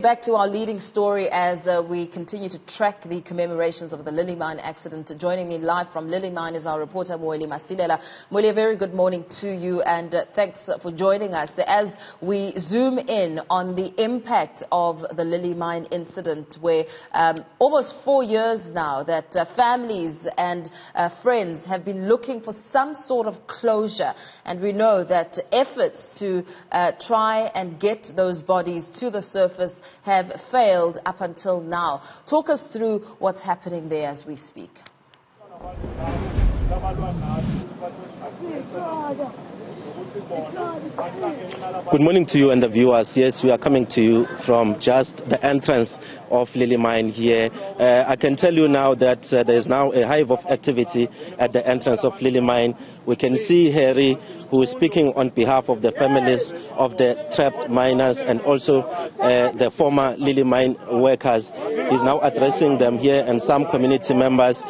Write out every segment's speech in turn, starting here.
Back to our leading story as we continue to track the commemorations of the Lily Mine accident. Joining me live from Lily Mine is our reporter Mweli Masilela. Mweli, a very good morning to you and thanks for joining us as we zoom in on the impact of the Lily Mine incident, where almost 4 years now that families and friends have been looking for some sort of closure, and we know that efforts to try and get those bodies to the surface have failed up until now. Talk us through what's happening there as we speak. Good morning to you and the viewers. Yes, we are coming to you from just the entrance of Lily Mine here. I can tell you now that there is now a hive of activity at the entrance of Lily Mine. We can see Harry, who is speaking on behalf of the families of the trapped miners and also the former Lily Mine workers. He's now addressing them here and some community members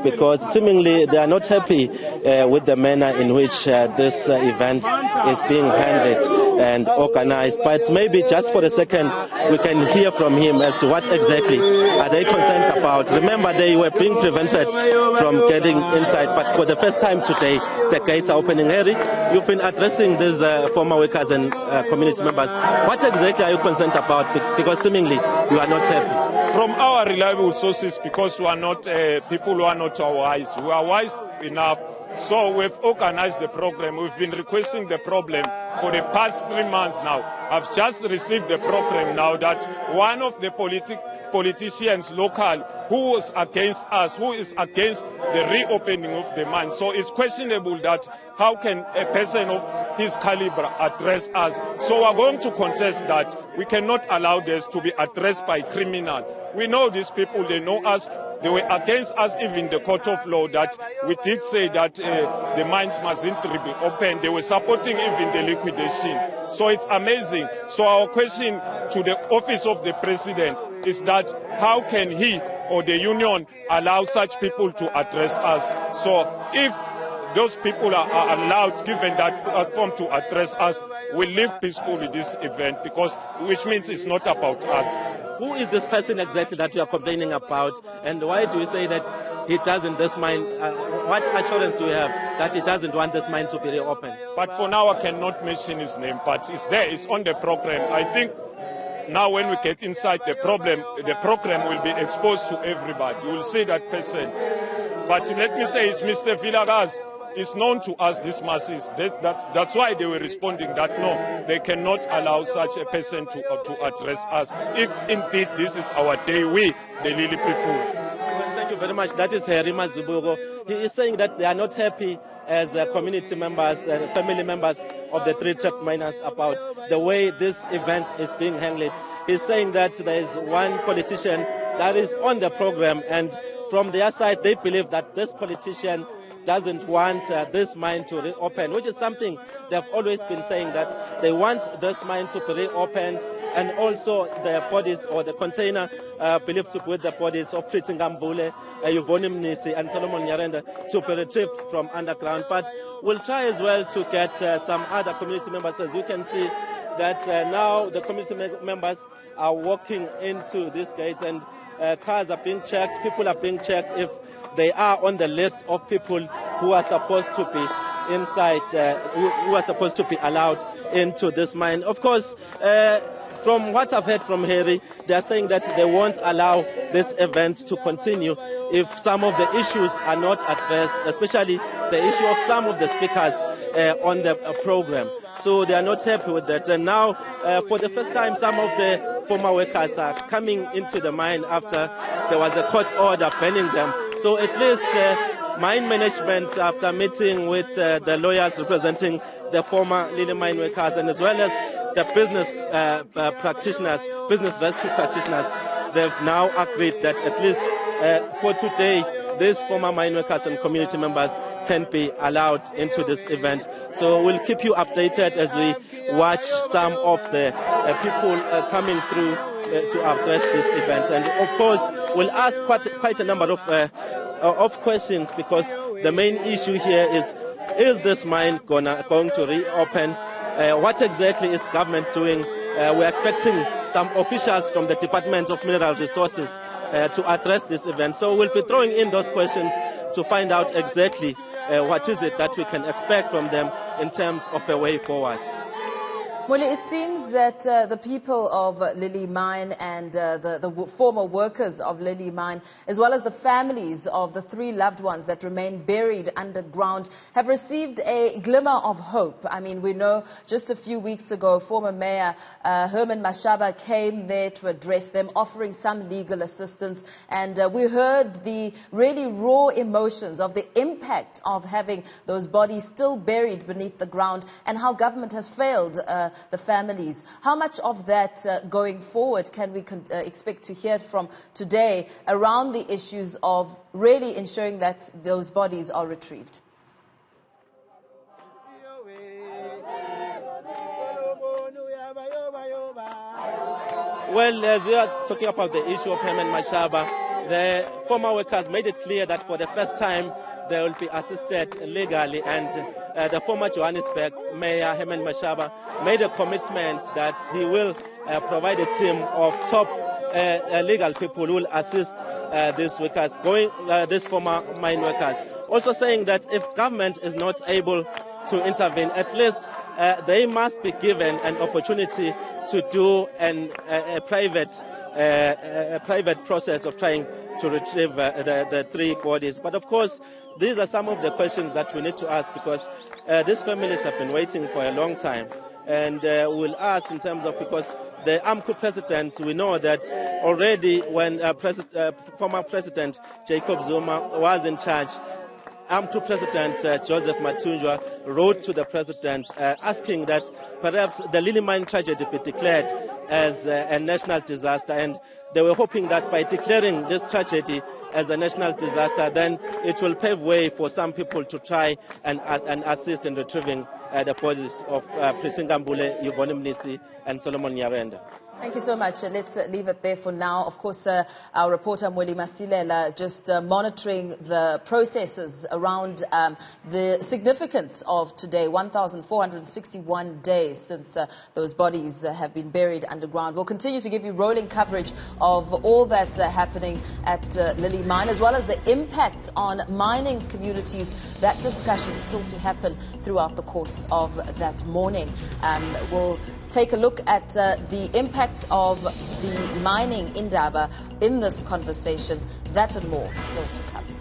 because seemingly they are not happy with the manner in which this event is being handled and organized. But maybe just for a second we can hear from him as to what exactly are they concerned about. Remember, they were being prevented from getting inside, but for the first time today the gates are opening. Harry, you've been addressing these former workers and community members. What exactly are you concerned about? Because seemingly you are not happy. From our reliable sources, because we are not people who are not wise. We are wise enough. So we've organized the program. We've been requesting the problem for the past 3 months now. I've just received the program now that one of the politicians local who is against us, who is against the reopening of the mine. So it's questionable that how can a person of his caliber address us. So we're going to contest that. We cannot allow this to be addressed by criminals. We know these people, they know us. They were against us, even the court of law, that we did say that the mines mustn't be open. They were supporting even the liquidation. So it's amazing. So our question to the office of the president is that how can he or the union allow such people to address us? So if those people are allowed, given that platform to address us, we live peacefully this event, because which means it's not about us. Who is this person exactly that you are complaining about, and why do you say that he doesn't this mine? What assurance do you have that he doesn't want this mine to be reopened? But for now I cannot mention his name, but it's there, it's on the program. I think now when we get inside the program will be exposed to everybody. You will see that person. But let me say, it's Mr. Villarraz. It's known to us, these masses. That's why they were responding that no, they cannot allow such a person to address us. If indeed this is our day, we, the Lily people. Well, thank you very much. That is Harry Mazibugo. He is saying that they are not happy as community members, family members of the three trapped miners about the way this event is being handled. He's saying that there is one politician that is on the program, and from their side they believe that this politician doesn't want this mine to reopen, which is something they've always been saying, that they want this mine to be reopened, and also the bodies or the container believed to be with the bodies of Pretty Nkambule, Yvonne Mnisi and Nyerenda to be retrieved from underground. But we'll try as well to get some other community members. As you can see that now the community members are walking into these gates, and cars are being checked, people are being checked if they are on the list of people who are supposed to be inside, who are supposed to be allowed into this mine. Of course, from what I've heard from Harry, they are saying that they won't allow this event to continue if some of the issues are not addressed, especially the issue of some of the speakers on the program. So they are not happy with that. And now, for the first time, some of the former workers are coming into the mine after there was a court order banning them. So at least mine management, after meeting with the lawyers representing the former Lily Mine workers, and as well as the business practitioners, business rescue practitioners, they've now agreed that at least for today, these former mine workers and community members can be allowed into this event. So we'll keep you updated as we watch some of the people coming through to address this event. And of course, we'll ask quite a number of questions, because the main issue here is this mine going to reopen? What exactly is government doing we're expecting some officials from the Department of Mineral Resources to address this event. So we'll be throwing in those questions to find out exactly what is it that we can expect from them in terms of a way forward. Mweli, it seems that the people of Lily Mine and the former workers of Lily Mine, as well as the families of the 3 loved ones that remain buried underground, have received a glimmer of hope. I mean, we know just a few weeks ago, former Mayor Herman Mashaba came there to address them, offering some legal assistance. And we heard the really raw emotions of the impact of having those bodies still buried beneath the ground, and how government has failed the families. How much of that going forward can we expect to hear from today around the issues of really ensuring that those bodies are retrieved? Well, as we are talking about the issue of Herman Mashaba, the former workers made it clear that for the first time they will be assisted legally, and the former Johannesburg Mayor Herman Mashaba made a commitment that he will provide a team of top legal people who will assist these workers, these former mine workers. Also saying that if government is not able to intervene, at least they must be given an opportunity to do a private process of trying to retrieve the 3 bodies. But of course, these are some of the questions that we need to ask, because these families have been waiting for a long time. And we'll ask in terms of, because the AMCU president, we know that already when former President Jacob Zuma was in charge, AMCU President Joseph Mathunjwa wrote to the president asking that perhaps the Lily Mine tragedy be declared as a national disaster, and they were hoping that by declaring this tragedy as a national disaster, then it will pave way for some people to try and assist in retrieving the bodies of Pretty Nkambule, Yvonne Mnisi and Solomon Nyerenda. Thank you so much. Let's leave it there for now. Of course, our reporter Mweli Masilela just monitoring the processes around the significance of today, 1,461 days since those bodies have been buried underground. We'll continue to give you rolling coverage of all that's happening at Lily Mine, as well as the impact on mining communities. That discussion still to happen throughout the course of that morning. We'll take a look at the impact of the mining indaba in this conversation. That and more still to come.